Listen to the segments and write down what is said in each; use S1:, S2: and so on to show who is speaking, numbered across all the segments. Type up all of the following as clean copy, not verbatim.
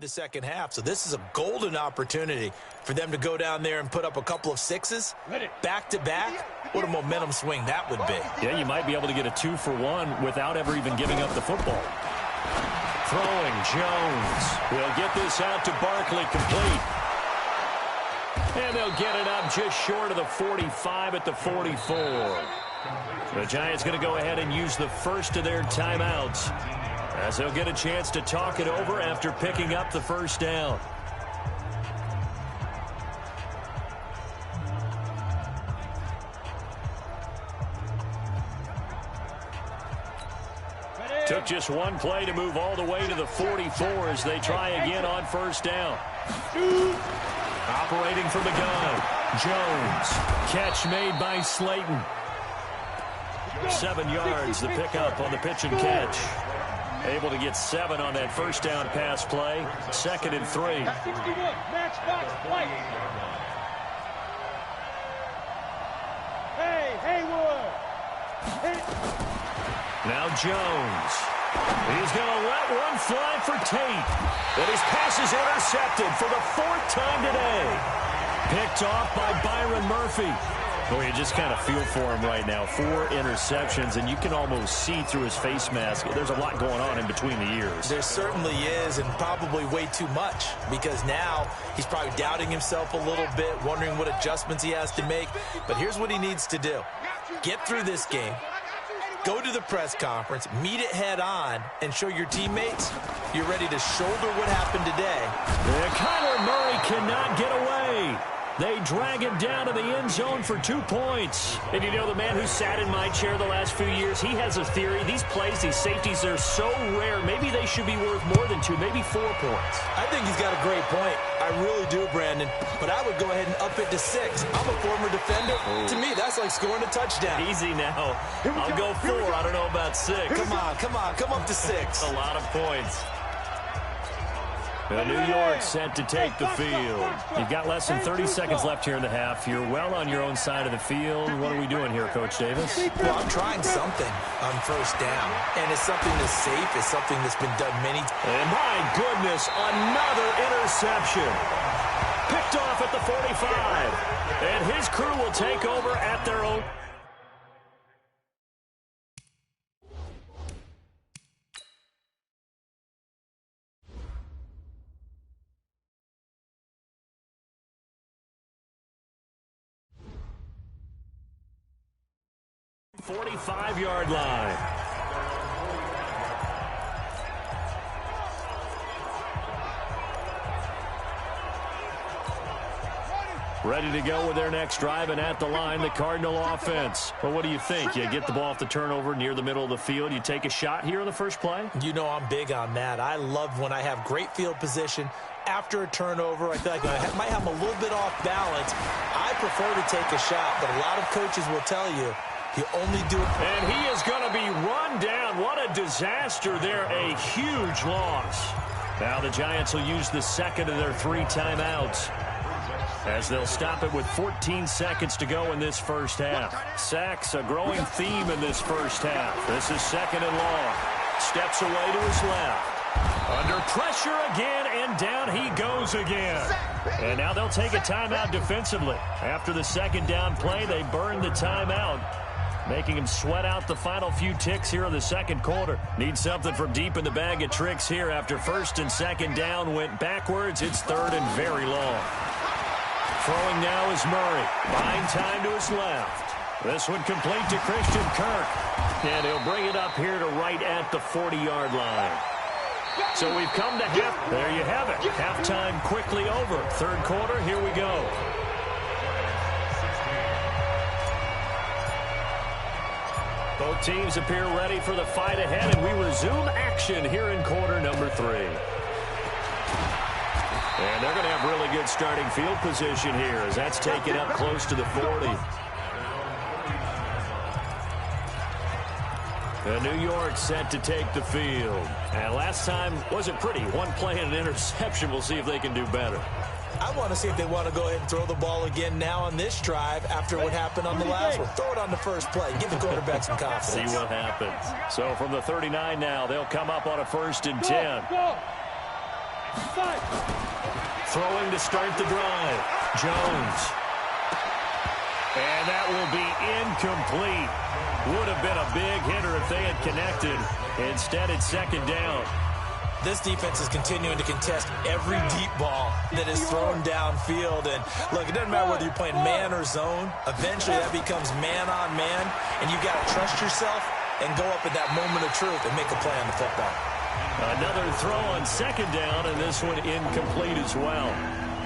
S1: The second half, so this is a golden opportunity for them to go down there and put up a couple of sixes back-to-back. What a momentum swing that would be.
S2: Yeah, you might be able to get a 2-for-1 without ever even giving up the football. Throwing Jones. He'll get this out to Barkley, complete. And they'll get it up just short of the 45 at the 44. The Giants going to go ahead and use the first of their timeouts, as they'll get a chance to talk it over after picking up the first down. Took just one play to move all the way to the 44 as they try again on first down. Operating from the gun, Jones. Catch made by Slayton. 7 yards, the pickup on the pitch and catch. Able to get 7 on that first down pass play. 2nd and 3. Now Jones. He's going to let one fly for Tate. But his pass is intercepted for the 4th time today. Picked off by Byron Murphy. Well, you just kind of feel for him right now. 4 interceptions, and you can almost see through his face mask. There's a lot going on in between the ears.
S1: There certainly is, and probably way too much, because now he's probably doubting himself a little bit, wondering what adjustments he has to make. But here's what he needs to do. Get through this game, go to the press conference, meet it head on, and show your teammates you're ready to shoulder what happened today.
S2: And Kyler Murray cannot get away. They drag him down to the end zone for 2 points. And you know, the man who sat in my chair the last few years, he has a theory. These plays, these safeties, they're so rare. Maybe they should be worth more than 2, maybe 4 points.
S1: I think he's got a great point. I really do, Brandon. But I would go ahead and up it to 6. I'm a former defender. To me, that's like scoring a touchdown.
S2: Easy now. I'll go 4. I don't know about 6.
S1: Come on. Come up to 6.
S2: A lot of points. New York set to take the field. You've got less than 30 seconds left here in the half. You're well on your own side of the field. What are we doing here, Coach Davis?
S1: Well, I'm trying something on first down. And it's something that's safe. It's something that's been done many times.
S2: And my goodness, another interception. Picked off at the 45. And his crew will take over at their own. .45-yard line. Ready to go with their next drive, and at the line, the Cardinal offense. Well, what do you think? You get the ball off the turnover near the middle of the field. You take a shot here on the first play?
S1: You know I'm big on that. I love when I have great field position. After a turnover, I feel like I might have a little bit off balance. I prefer to take a shot, but a lot of coaches will tell you, you only do it.
S2: And he is going to be run down. What a disaster there. A huge loss. Now the Giants will use the second of their 3 timeouts, as they'll stop it with 14 seconds to go in this first half. Sacks, a growing theme in this first half. This is 2nd and long. Steps away to his left. Under pressure again, and down he goes again. And now they'll take a timeout defensively. After the 2nd down play, they burn the timeout, making him sweat out the final few ticks here in the 2nd quarter. Need something from deep in the bag of tricks here. After 1st and 2nd down went backwards, it's 3rd and very long. Throwing now is Murray. Buying time to his left. This one complete to Christian Kirk. And he'll bring it up here to right at the 40-yard line. So we've come to half. There you have it. Halftime quickly over. 3rd quarter, here we go. Both teams appear ready for the fight ahead, and we resume action here in quarter number 3. And they're going to have really good starting field position here, as that's taken up close to the 40. New York set to take the field. And last time wasn't pretty. One play and an interception. We'll see if they can do better.
S1: I want to see if they want to go ahead and throw the ball again now on this drive after what happened on the last one. Throw it on the first play. Give the quarterback some confidence.
S2: See what happens. So from the 39 now, they'll come up on a 1st and 10. Throwing to start the drive. Jones. And that will be incomplete. Would have been a big hitter if they had connected. Instead, it's second down.
S1: This defense is continuing to contest every deep ball that is thrown downfield. And, look, it doesn't matter whether you're playing man or zone. Eventually, that becomes man-on-man, and you got to trust yourself and go up at that moment of truth and make a play on the football.
S2: Another throw on second down, and this one incomplete as well.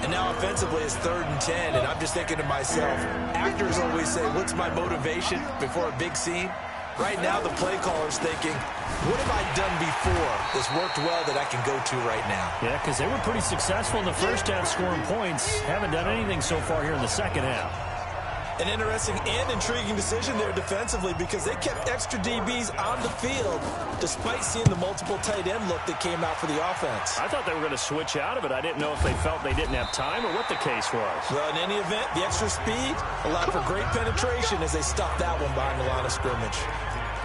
S1: And now offensively it's 3rd and 10, and I'm just thinking to myself, actors always say, what's my motivation before a big scene? Right now the play caller's thinking, what have I done before that's worked well that I can go to right now?
S2: Yeah, because they were pretty successful in the first half scoring points. Haven't done anything so far here in the second half.
S1: An interesting and intriguing decision there defensively because they kept extra DBs on the field despite seeing the multiple tight end look that came out for the offense.
S2: I thought they were going to switch out of it. I didn't know if they felt they didn't have time or what the case was.
S1: Well, in any event, the extra speed allowed for great penetration as they stuffed that one behind the line of scrimmage.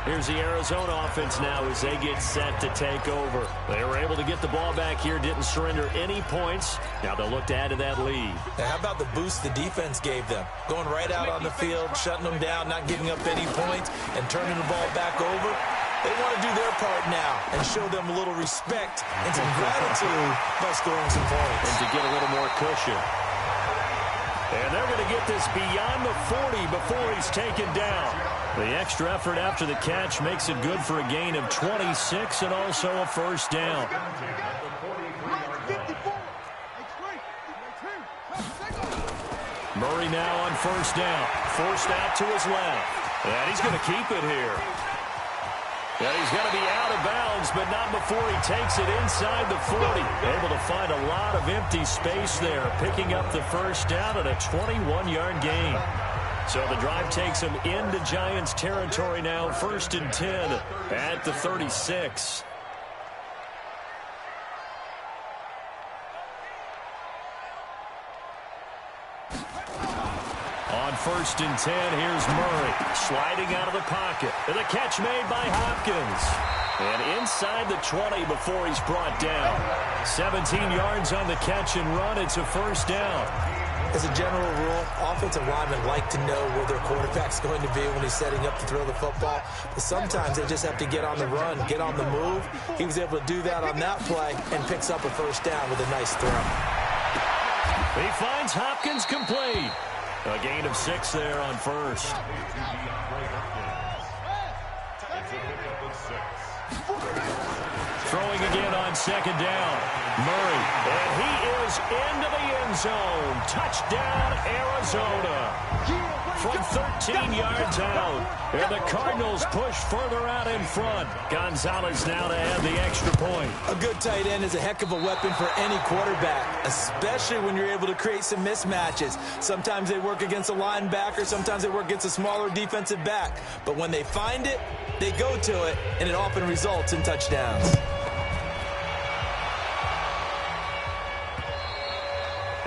S2: Here's the Arizona offense now as they get set to take over. They were able to get the ball back here, didn't surrender any points. Now they'll look to add to that lead.
S1: Now, how about the boost the defense gave them? Going right out on the field, shutting them down, not giving up any points, and turning the ball back over. They want to do their part now and show them a little respect and some gratitude by scoring some points.
S2: And to get a little more cushion. And they're going to get this beyond the 40 before he's taken down. The extra effort after the catch makes it good for a gain of 26 and also a first down. Murray now on first down. Forced out to his left. And he's going to keep it here. And he's going to be out of bounds, but not before he takes it inside the 40. Able to find a lot of empty space there, picking up the first down at a 21-yard gain. So the drive takes him into Giants territory now, 1st and 10 at the 36. On 1st and 10, here's Murray sliding out of the pocket. And the catch made by Hopkins. And inside the 20 before he's brought down. 17 yards on the catch and run. It's a first down.
S1: As a general rule, offensive linemen like to know where their quarterback's going to be when he's setting up to throw the football. But sometimes they just have to get on the run, get on the move. He was able to do that on that play and picks up a first down with a nice throw.
S2: He finds Hopkins complete. A gain of 6 there on first. Throwing again on second down. Murray, and he is into the end zone. Touchdown, Arizona. From 13 yards out. And the Cardinals push further out in front. Gonzalez now to add the extra point.
S1: A good tight end is a heck of a weapon for any quarterback, especially when you're able to create some mismatches. Sometimes they work against a linebacker. Sometimes they work against a smaller defensive back. But when they find it, they go to it, and it often results in touchdowns.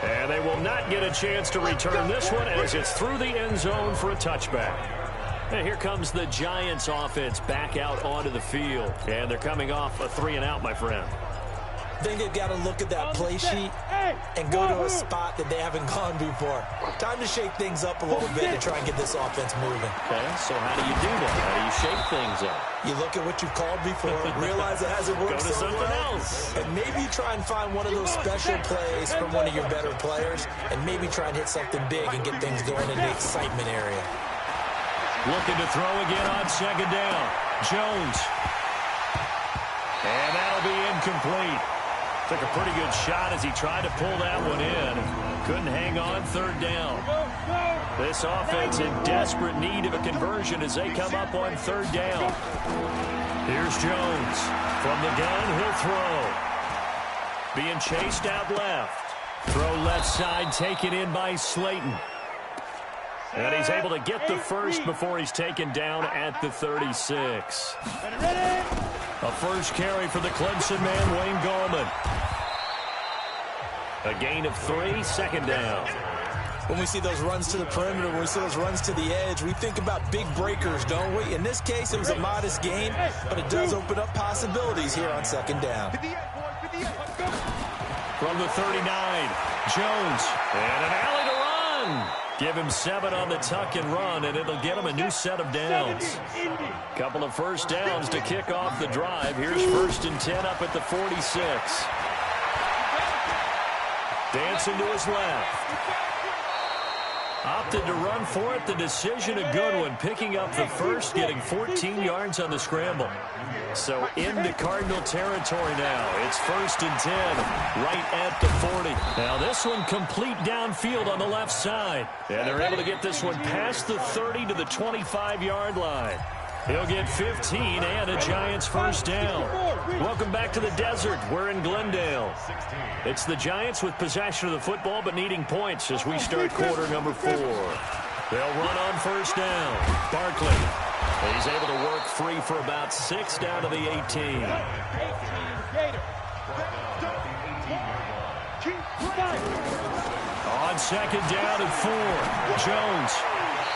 S2: And they will not get a chance to return this one as it's through the end zone for a touchback. And here comes the Giants offense back out onto the field. And they're coming off a 3-and-out, my friend.
S1: I think they've got to look at that play sheet and go to a spot that they haven't gone before. Time to shake things up a little bit to try and get this offense moving.
S2: Okay, so how do you do that? How do you shake things up?
S1: You look at what you've called before, realize it hasn't worked
S2: Go to
S1: so
S2: something
S1: well,
S2: else.
S1: and maybe try and find one of those special plays from one of your better players, and maybe try and hit something big and get things going in the excitement area.
S2: Looking to throw again on second down. Jones. And that'll be incomplete. Took a pretty good shot as he tried to pull that one in. Couldn't hang on, third down. This offense in desperate need of a conversion as they come up on third down. Here's Jones. From the gun, he'll throw. Being chased out left. Throw left side, taken in by Slayton. And he's able to get the first before he's taken down at the 36. A first carry for the Clemson man, Wayne Gallman. A gain of 3, second down.
S1: When we see those runs to the perimeter, when we see those runs to the edge, we think about big breakers, don't we? In this case, it was a modest gain, but it does open up possibilities here on second down.
S2: From the 39, Jones, and an alley to run. Give him 7 on the tuck and run, and it'll get him a new set of downs. Couple of first downs to kick off the drive. Here's 1st and 10 up at the 46. Dancing to his left. Opted to run for it. The decision a good one. Picking up the first, getting 14 yards on the scramble. So into Cardinal territory now. It's 1st and 10 right at the 40. Now this one complete downfield on the left side. And they're able to get this one past the 30 to the 25-yard line. He'll get 15 and a Giants first down. Welcome back to the desert. We're in Glendale. It's the Giants with possession of the football but needing points as we start quarter number 4. They'll run on 1st down. Barkley. He's able to work free for about 6 down to the 18. On 2nd down and 4. Jones.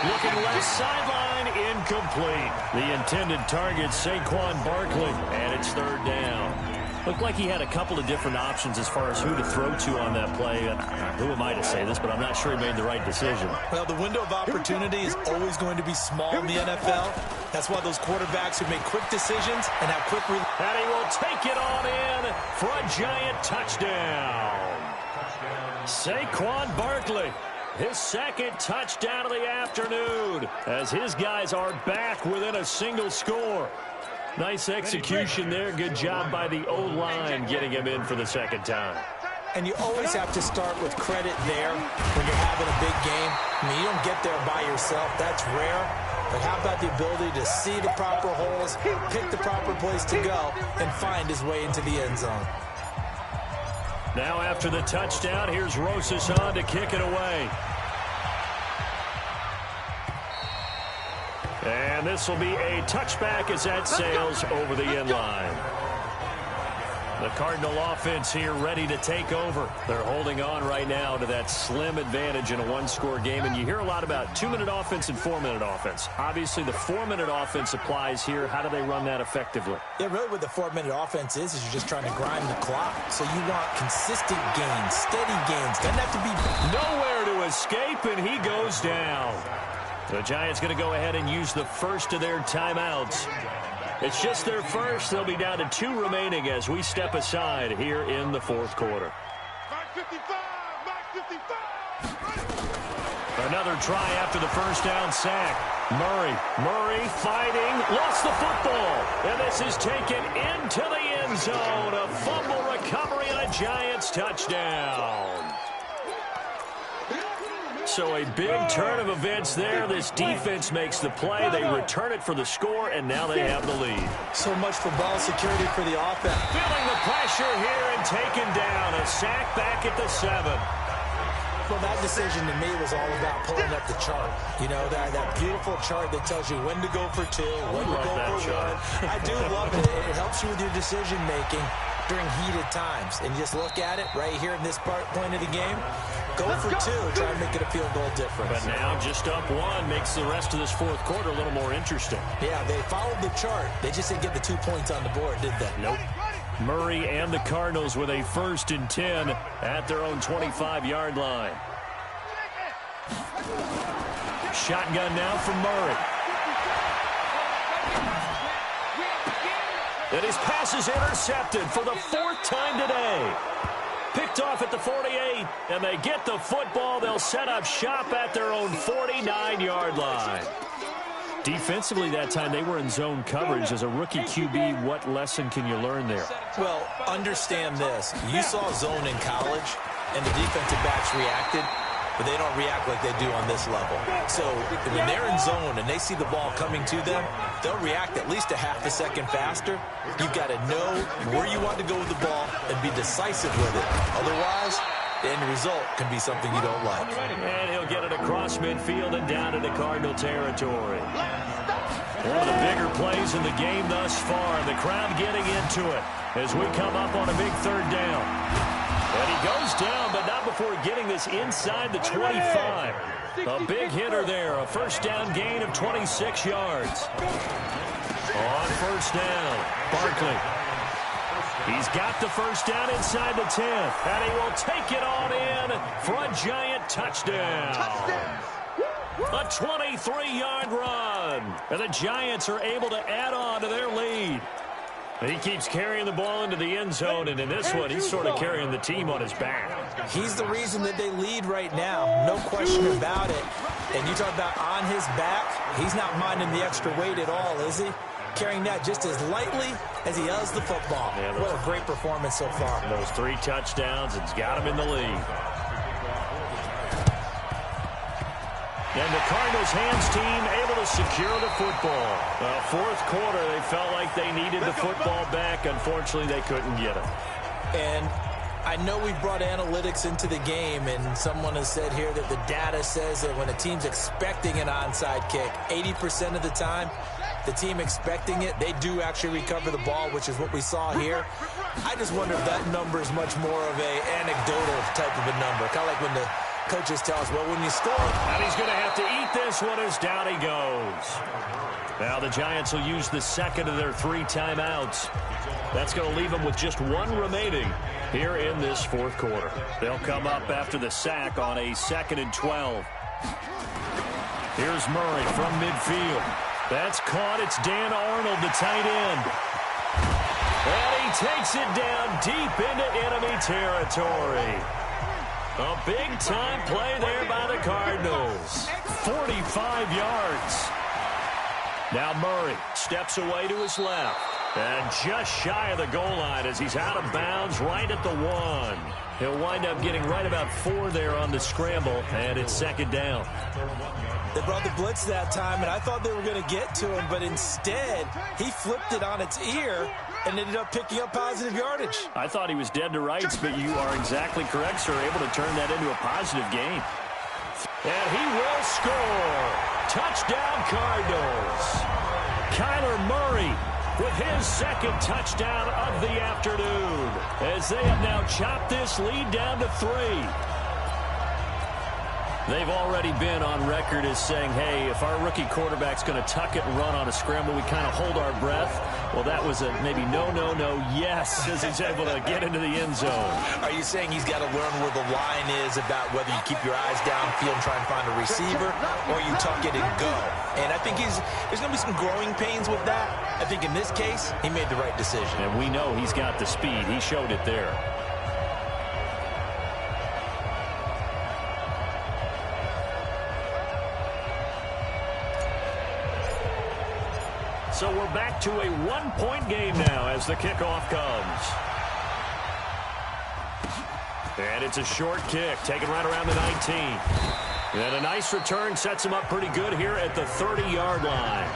S2: Looking left sideline, incomplete. The intended target, Saquon Barkley, and it's 3rd down. Looked like he had a couple of different options as far as who to throw to on that play. Who am I to say this, but I'm not sure he made the right decision.
S1: Well, the window of opportunity is always going to be small in the NFL. That's why those quarterbacks who make quick decisions and have quick...
S2: And he will take it on in for a Giant touchdown. Saquon Barkley. His 2nd touchdown of the afternoon as his guys are back within a single score. Nice execution there. Good job by the O-line getting him in for the 2nd time.
S1: And you always have to start with credit there when you're having a big game. I mean, you don't get there by yourself. That's rare. But how about the ability to see the proper holes, pick the proper place to go, and find his way into the end zone?
S2: Now after the touchdown, here's Rosas on to kick it away. And this will be a touchback as that sails over the end line. The Cardinal offense here ready to take over. They're holding on right now to that slim advantage in a one-score game. And you hear a lot about 2-minute offense and 4-minute offense. Obviously, the 4-minute offense applies here. How do they run that effectively?
S1: Yeah, really what the 4-minute offense is you're just trying to grind the clock. So you want consistent gains, steady gains. Doesn't have to be
S2: nowhere to escape, and he goes down. The Giants going to go ahead and use the first of their timeouts. It's just their first. They'll be down to 2 remaining as we step aside here in the 4th quarter. Another try after the first down sack. Murray fighting, lost the football. And this is taken into the end zone. A fumble recovery and a Giants touchdown. So a big turn of events there. This defense makes the play. They return it for the score, and now they have the lead.
S1: So much for ball security for the offense.
S2: Feeling the pressure here and taken down. A sack back at the 7.
S1: Well, that decision to me was all about pulling up the chart. You know, that beautiful chart that tells you when to go for 2, when to go for 1. I do love it. It helps you with your decision-making during heated times. And just look at it right here in this point of the game. Go for 2, try and make it a field goal difference.
S2: But now just up 1 makes the rest of this 4th quarter a little more interesting.
S1: Yeah, they followed the chart. They just didn't get the 2 points on the board, did they?
S2: Nope. Murray and the Cardinals with a 1st and 10 at their own 25-yard line. Shotgun now from Murray. And his pass is intercepted for the 4th time today. Picked off at the 48, and they get the football. They'll set up shop at their own 49-yard line. Defensively that time, they were in zone coverage. As a rookie QB, what lesson can you learn there?
S1: Well, understand this. You saw zone in college, and the defensive backs reacted, but they don't react like they do on this level. So when they're in zone and they see the ball coming to them, they'll react at least a half a second faster. You've got to know where you want to go with the ball and be decisive with it. Otherwise, the end result can be something you don't like.
S2: And he'll get it across midfield and down into Cardinal territory. One of the bigger plays in the game thus far. The crowd getting into it as we come up on a big 3rd down. And he goes down, but not before getting this inside the 25. A big hitter there, a first down gain of 26 yards. On 1st down, Barkley. He's got the first down inside the 10, and he will take it on in for a Giant touchdown. A 23-yard run, and the Giants are able to add on to their lead. He keeps carrying the ball into the end zone, and in this one, he's sort of carrying the team on his back.
S1: He's the reason that they lead right now, no question about it. And you talk about on his back, he's not minding the extra weight at all, is he? Carrying that just as lightly as he does the football. Yeah, what a great performance so far.
S2: Those 3 touchdowns, it's got him in the lead. And the Cardinals hands team able to secure the football. Well, fourth quarter, they felt like they needed the football back. Unfortunately, they couldn't get it.
S1: And I know we've brought analytics into the game, and someone has said here that the data says that when a team's expecting an onside kick, 80% of the time, the team expecting it, they do actually recover the ball, which is what we saw here. I just wonder if that number is much more of a anecdotal type of a number, kind of like when the coaches tell us, well, when you score.
S2: And he's going to have to eat this one as down he goes. Now the Giants will use the second of their 3 timeouts. That's going to leave them with just 1 remaining here in this fourth quarter. They'll come up after the sack on a 2nd and 12. Here's Murray from midfield. That's caught. It's Dan Arnold, the tight end. And he takes it down deep into enemy territory. A big-time play there by the Cardinals. 45 yards. Now Murray steps away to his left. And just shy of the goal line as he's out of bounds right at the 1. He'll wind up getting right about 4 there on the scramble, and it's 2nd down.
S1: They brought the blitz that time, and I thought they were going to get to him, but instead, he flipped it on its ear and ended up picking up positive yardage.
S2: I thought he was dead to rights, but you are exactly correct, sir. Able to turn that into a positive gain. And he will score. Touchdown, Cardinals. Kyler Murray with his 2nd touchdown of the afternoon, as they have now chopped this lead down to 3. They've already been on record as saying, hey, if our rookie quarterback's going to tuck it and run on a scramble, we kind of hold our breath. Well, that was a maybe no, yes, as he's able to get into the end zone.
S1: Are you saying he's got to learn where the line is about whether you keep your eyes downfield and try and find a receiver, or you tuck it and go? And I think there's going to be some growing pains with that. I think in this case, he made the right decision.
S2: And we know he's got the speed. He showed it there. So we're back to a 1-point game now as the kickoff comes. And it's a short kick, taken right around the 19. And a nice return sets him up pretty good here at the 30-yard line.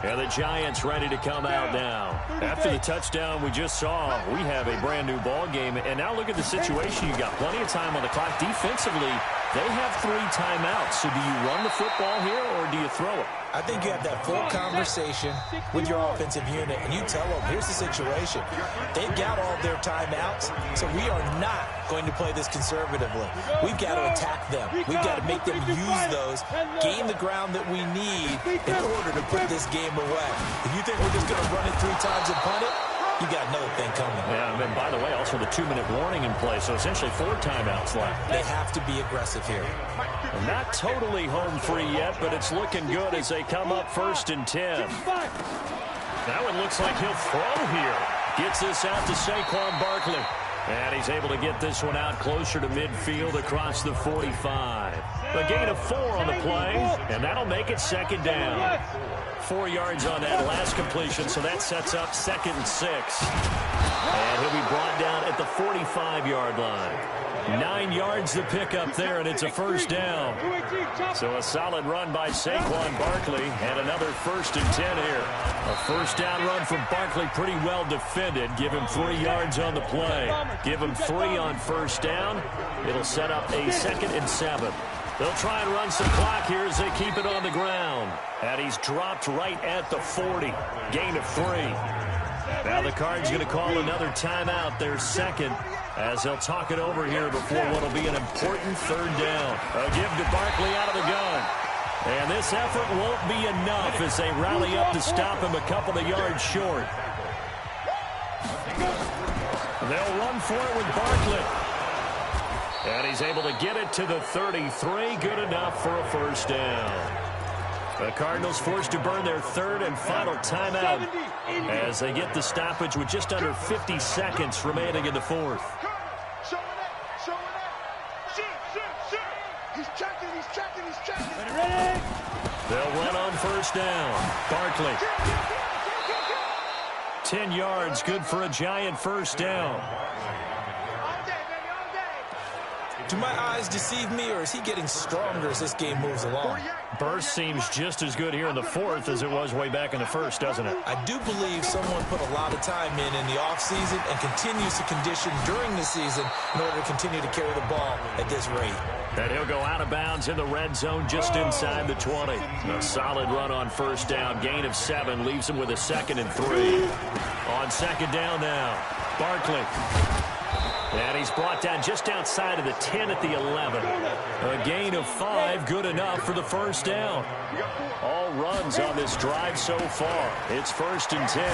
S2: And the Giants ready to come out now. After the touchdown we just saw, we have a brand new ball game. And now look at the situation. You've got plenty of time on the clock. Defensively, they have 3 timeouts. So do you run the football here or do you throw it?
S1: I think you have that full conversation with your offensive unit, and you tell them, here's the situation. They've got all their timeouts, so we are not going to play this conservatively. We've got to attack them. We've got to make them use those, gain the ground that we need in order to put this game away. If you think we're just going to run it 3 times and punt it, you got another thing coming.
S2: Yeah, and then, by the way, also the 2-minute warning in play, so essentially 4 timeouts left.
S1: They have to be aggressive here.
S2: Well, not totally home free yet, but it's looking good as they come up 1st and 10. That one looks like he'll throw here. Gets this out to Saquon Barkley. And he's able to get this one out closer to midfield across the 45. A gain of 4 on the play, and that'll make it 2nd down. 4 yards on that last completion, so that sets up 2nd and 6. And he'll be brought down at the 45-yard line. 9 yards to pick up there, and it's a 1st down. So a solid run by Saquon Barkley, and another 1st and 10 here. A 1st down run from Barkley, pretty well defended. Give him 3 yards on the play. Give him 3 on 1st down. It'll set up a 2nd and 7. They'll try and run some clock here as they keep it on the ground. And he's dropped right at the 40. Gain of 3. Now the Cards going to call another timeout, their 2nd, as they'll talk it over here before what will be an important 3rd down. A give to Barkley out of the gun. And this effort won't be enough as they rally up to stop him a couple of yards short. They'll run for it with Barkley. And he's able to get it to the 33. Good enough for a first down. The Cardinals forced to burn their third and final timeout as they get the stoppage with just under 50 seconds remaining in the fourth. They'll run on first down. Barkley. 10 yards, good for a Giant first down.
S1: Do my eyes deceive me, or is he getting stronger as this game moves along?
S2: Burst seems just as good here in the fourth as it was way back in the first, doesn't it?
S1: I do believe someone put a lot of time in the offseason and continues to condition during the season in order to continue to carry the ball at this rate.
S2: And he'll go out of bounds in the red zone just inside the 20. A solid run on first down. Gain of 7 leaves him with a 2nd and 3. On second down now, Barkley. And he's brought down just outside of the 10 at the 11. A gain of 5, good enough for the first down. All runs on this drive so far. It's 1st and 10.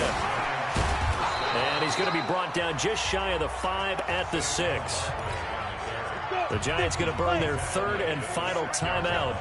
S2: And he's going to be brought down just shy of the 5 at the 6. The Giants going to burn their third and final timeout.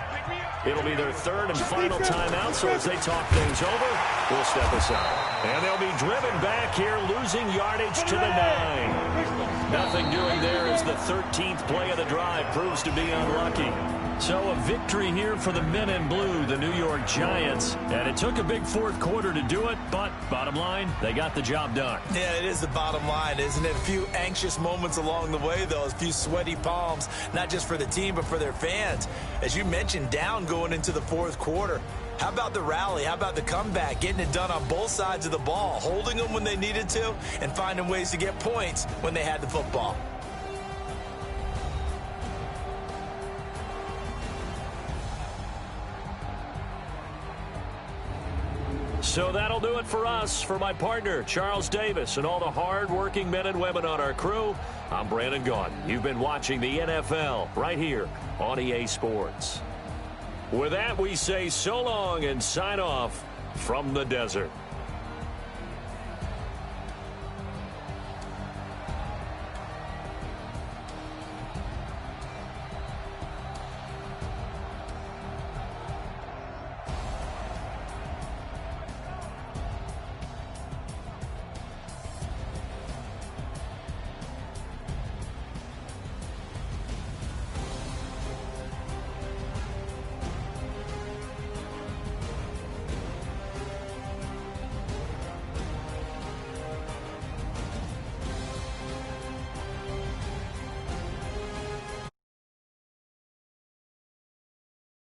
S2: It'll be their third and final timeout, so as they talk things over, we'll step aside. And they'll be driven back here, losing yardage to the 9. Nothing doing there as the 13th play of the drive proves to be unlucky. So a victory here for the men in blue, the New York Giants. And it took a big fourth quarter to do it, but bottom line, they got the job done.
S1: Yeah, it is the bottom line, isn't it? A few anxious moments along the way, though. A few sweaty palms, not just for the team, but for their fans. As you mentioned, down going into the fourth quarter. How about the rally? How about the comeback? Getting it done on both sides of the ball, holding them when they needed to, and finding ways to get points when they had the football.
S2: So that'll do it for us. For my partner, Charles Davis, and all the hard-working men and women on our crew, I'm Brandon Gaudin. You've been watching the NFL right here on EA Sports. With that, we say so long and sign off from the desert.